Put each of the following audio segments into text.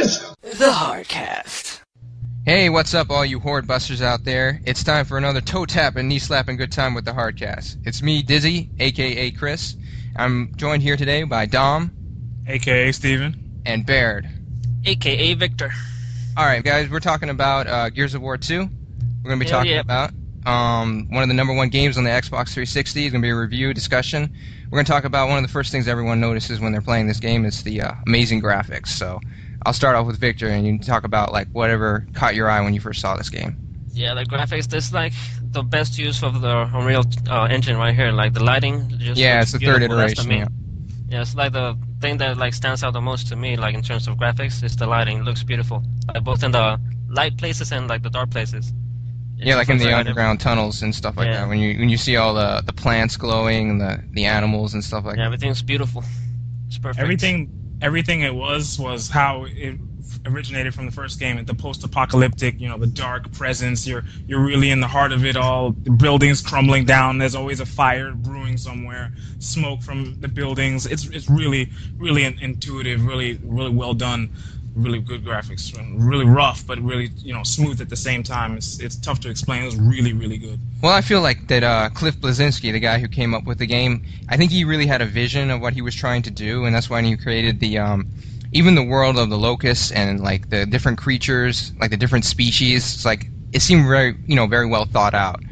The Hardcast. Hey, what's up, all you horde busters out there? It's time for another toe tap and knee slapping good time with the Hardcast. It's me, Dizzy, aka Chris. I'm joined here today by Dom, aka Steven, and Baird, AKA Victor. Alright, guys, we're talking about Gears of War 2. We're going to be talking about one of the #1 games on the Xbox 360. It's going to be a review, discussion. We're going to talk about one of the first things everyone notices when they're playing this game is the amazing graphics. So I'll start off with Victor, and you can talk about like whatever caught your eye when you first saw this game. Yeah, the graphics, this is like the best use of the Unreal engine right here. Like the lighting just it's the third iteration. Yeah, it's like the thing that like stands out the most to me, like in terms of graphics, is the lighting. It looks beautiful, like both in the light places and like the dark places. Yeah, like in the underground tunnels and stuff like that. When you see all the plants glowing and the animals and stuff like that. Yeah, everything's beautiful. It's perfect. Everything it was how it originated from the first game. The post-apocalyptic, the dark presence. You're really in the heart of it all. The buildings crumbling down. There's always a fire brewing somewhere. Smoke from the buildings. It's really intuitive. Really well done. Really good graphics. Really rough, but really smooth at the same time. It's tough to explain. It was really good. Well, I feel like that Cliff Bleszinski, the guy who came up with the game, I think he really had a vision of what he was trying to do, and that's why he created the even the world of the locusts and like the different creatures, like the different species. It's like it seemed very well thought out,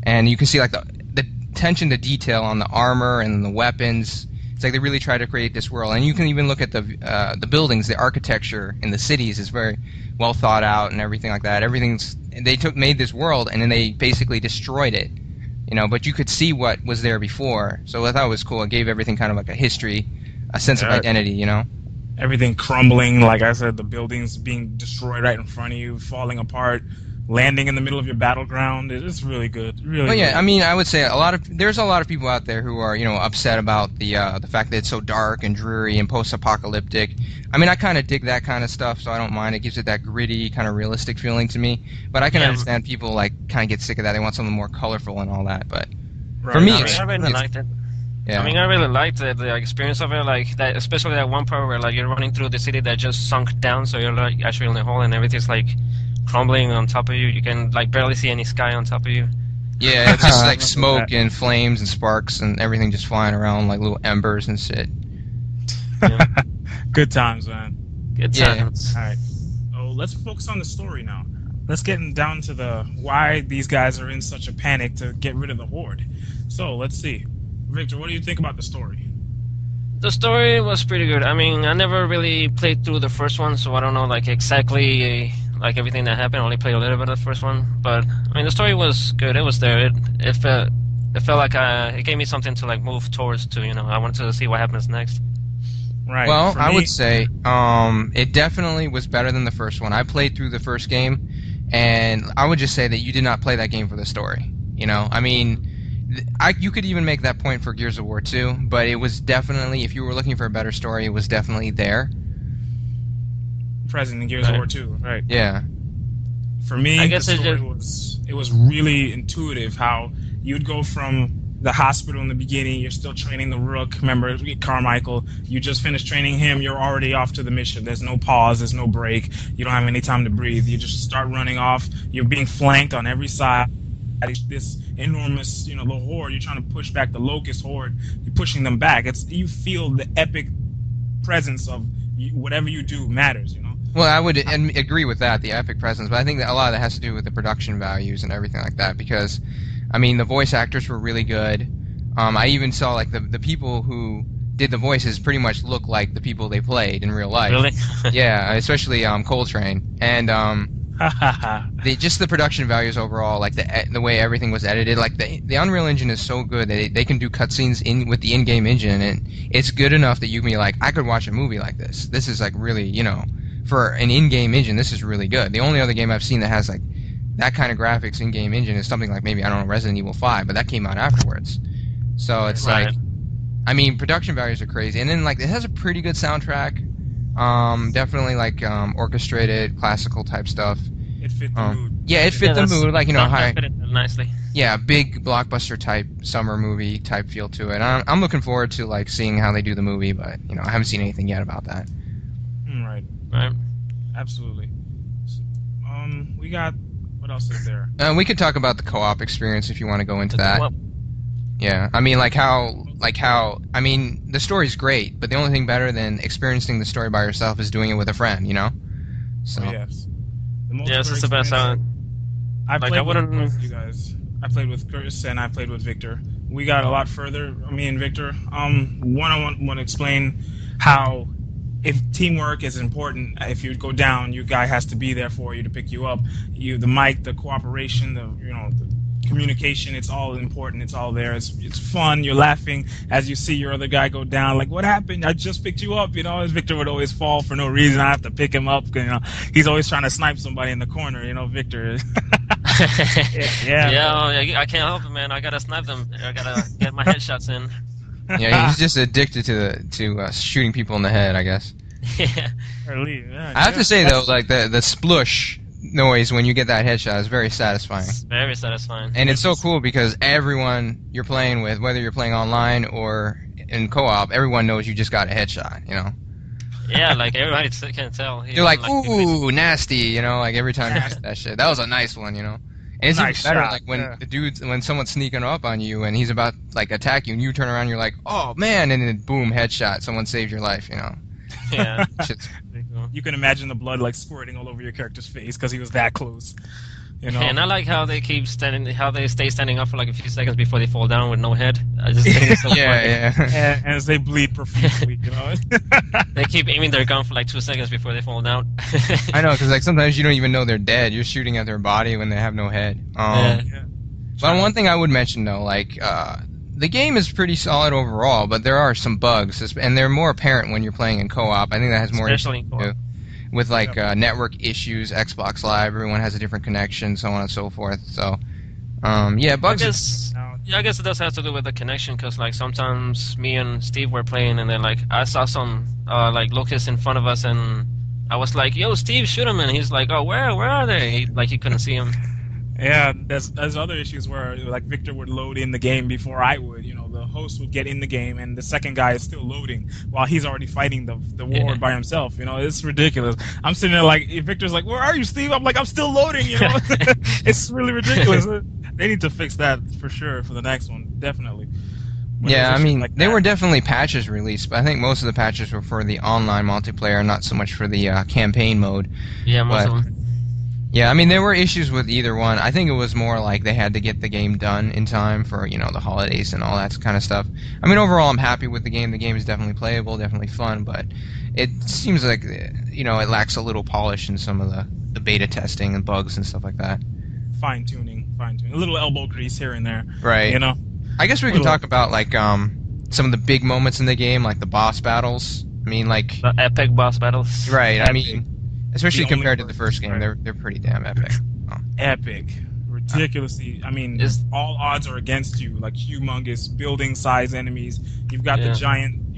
and you can see like the attention to detail on the armor and the weapons. It's like they really try to create this world, and you can even look at the buildings, the architecture in the cities is very well thought out and everything like that. Made this world, and then they basically destroyed it, But you could see what was there before, so I thought it was cool. It gave everything kind of like a history, a sense of identity, Everything crumbling, like I said, the buildings being destroyed right in front of you, falling apart. Landing in the middle of your battleground, it's really good. Really. Well, yeah, good. I mean, I would say there's a lot of people out there who are, upset about the fact that it's so dark and dreary and post-apocalyptic. I mean, I kind of dig that kind of stuff, so I don't mind. It gives it that gritty, kind of realistic feeling to me. But I can understand people like kind of get sick of that. They want something more colorful and all that. But for me, I really liked it. Yeah. I mean, I really liked the experience of it, like that, especially that one part where like you're running through the city that just sunk down, so you're like actually in the hole and everything's like crumbling on top of you. You can like barely see any sky on top of you. Yeah, it's just like smoke and flames and sparks and everything just flying around like little embers and shit. Yeah. Good times, man. Good times. All right. So let's focus on the story now. Let's get down to the why these guys are in such a panic to get rid of the Horde. So let's see. Victor, what do you think about the story? The story was pretty good. I mean, I never really played through the first one, so I don't know like exactly like everything that happened. I only played a little bit of the first one, but I mean the story was good. It was there. It felt like it gave me something to like move towards. I wanted to see what happens next. Right. Well, I would say it definitely was better than the first one. I played through the first game, and I would just say that you did not play that game for the story. I mean, you could even make that point for Gears of War 2, but it was definitely, if you were looking for a better story, it was definitely there. Present in Gears of War 2, right? Yeah. For me, the story was really intuitive. How you'd go from the hospital in the beginning, you're still training the Rook. Remember Carmichael? You just finished training him. You're already off to the mission. There's no pause. There's no break. You don't have any time to breathe. You just start running off. You're being flanked on every side. This enormous, the Horde. You're trying to push back the locust Horde. You're pushing them back. You feel the epic presence of whatever you do matters. Well, I would agree with that, the epic presence, but I think that a lot of that has to do with the production values and everything like that, because, I mean, the voice actors were really good. I even saw, like, the people who did the voices pretty much look like the people they played in real life. Really? Yeah, especially Coltrane. And just the production values overall, like the way everything was edited, like the Unreal Engine is so good that they can do cutscenes with the in-game engine, and it's good enough that you can be like, I could watch a movie like this. This is, like, really, for an in-game engine, this is really good. The only other game I've seen that has like that kind of graphics in-game engine is something like maybe, I don't know, Resident Evil 5, but that came out afterwards. So it's like, I mean, production values are crazy. And then like it has a pretty good soundtrack. Definitely like orchestrated, classical type stuff. It fit the mood. Yeah, it fit the mood, like high. Fit it nicely. Yeah, big blockbuster type summer movie type feel to it. I'm looking forward to like seeing how they do the movie, but I haven't seen anything yet about that. Right. Right. Absolutely. We got what else is there? We could talk about the co-op experience if you want to go into that. Co-op. Yeah, I mean, I mean, the story's great, but the only thing better than experiencing the story by yourself is doing it with a friend, you know? So. Oh, yes. The Yes, it's the best. I Like, played I wouldn't. with both of you guys. I played with Chris and I played with Victor. We got a lot further, me and Victor. One, I want to explain how if teamwork is important, if you go down, your guy has to be there for you to pick you up. The mic, the cooperation, the communication, it's all important. It's all there. It's fun. You're laughing as you see your other guy go down. Like, what happened? I just picked you up. As Victor would always fall for no reason. I have to pick him up. He's always trying to snipe somebody in the corner. Victor. Yeah, I can't help it, man. I gotta snipe them. I gotta get my headshots in. Yeah, he's just addicted to shooting people in the head, I guess. Yeah. I have to say though, like the splush noise when you get that headshot is very satisfying. It's very satisfying. And it's so cool because everyone you're playing with, whether you're playing online or in co-op, everyone knows you just got a headshot, Yeah, like everybody can tell. You're like, ooh, nasty, like every time you hit that shit. That was a nice one, And it's nice even better, shot, like when someone's sneaking up on you and he's about like attack you, and you turn around, you're like, oh man, and then boom, headshot, someone saved your life, Yeah. You can imagine the blood like squirting all over your character's face because he was that close. And I like how they stay standing up for like a few seconds before they fall down with no head. I just think it's so funny. And as they bleed profusely, They keep aiming their gun for like 2 seconds before they fall down. I know, because like sometimes you don't even know they're dead. You're shooting at their body when they have no head. Yeah. But one thing I would mention though, like the game is pretty solid overall, but there are some bugs, and they're more apparent when you're playing in co-op. I think that has more Especially in to do with like network issues, Xbox Live, everyone has a different connection, so on and so forth. So, bugs. I guess it does have to do with the connection, because like sometimes me and Steve were playing, and then like I saw some like locusts in front of us, and I was like, "Yo, Steve, shoot him!" And he's like, "Oh, where are they?" He couldn't see him. Yeah, there's other issues where like Victor would load in the game before I would. The host would get in the game and the second guy is still loading while he's already fighting the war by himself. It's ridiculous. I'm sitting there like, Victor's like, "Where are you, Steve?" I'm like, "I'm still loading." It's really ridiculous. They need to fix that for sure for the next one, definitely. Yeah, I mean, there were definitely patches released, but I think most of the patches were for the online multiplayer, not so much for the campaign mode. Yeah, most of them. Yeah, I mean, there were issues with either one. I think it was more like they had to get the game done in time for, the holidays and all that kind of stuff. I mean, overall, I'm happy with the game. The game is definitely playable, definitely fun, but it seems like, it lacks a little polish in some of the beta testing and bugs and stuff like that. Fine-tuning. A little elbow grease here and there. Right. I guess we can talk about, like, some of the big moments in the game, like the boss battles. I mean, like... The epic boss battles. Right, I mean... Especially compared to the first game, they're pretty damn epic. Epic. Ridiculously. I mean, all odds are against you. Like humongous building-size enemies. You've got the giant,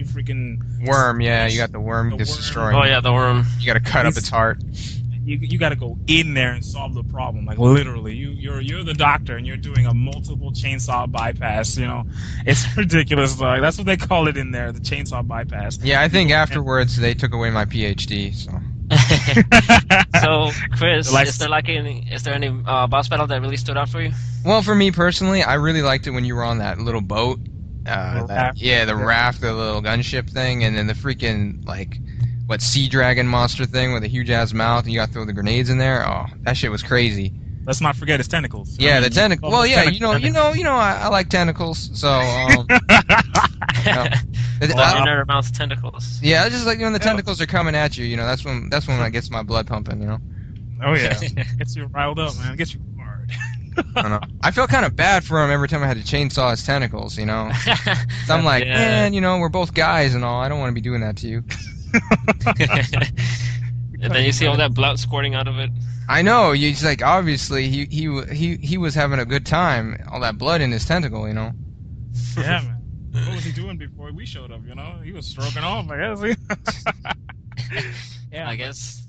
worm, you got the worm that's destroying. Oh yeah, the worm. You gotta cut up its heart. You gotta go in there and solve the problem. Like literally, you're the doctor and you're doing a multiple chainsaw bypass. It's ridiculous. Like that's what they call it in there, the chainsaw bypass. Yeah, I think afterwards they took away my PhD. So. So, Chris, is there any boss battle that really stood out for you? Well, for me personally, I really liked it when you were on that little boat. The raft, the little gunship thing, and then the freaking sea dragon monster thing with a huge ass mouth, and you got to throw the grenades in there. Oh, that shit was crazy. Let's not forget his tentacles. Yeah, the tentacles. Well, yeah, I like tentacles, so. Legendary amounts of tentacles. Yeah, it's just like when the tentacles are coming at you, that's when that gets my blood pumping, Oh yeah, gets you riled up, man. Gets you hard. I don't know. I felt kind of bad for him every time I had to chainsaw his tentacles, So I'm like, man, we're both guys and all. I don't want to be doing that to you. And then you see all that blood squirting out of it. I know. He's like, obviously he was having a good time. All that blood in his tentacle, Yeah, man. What was he doing before we showed up? He was stroking off, I guess. Yeah, I guess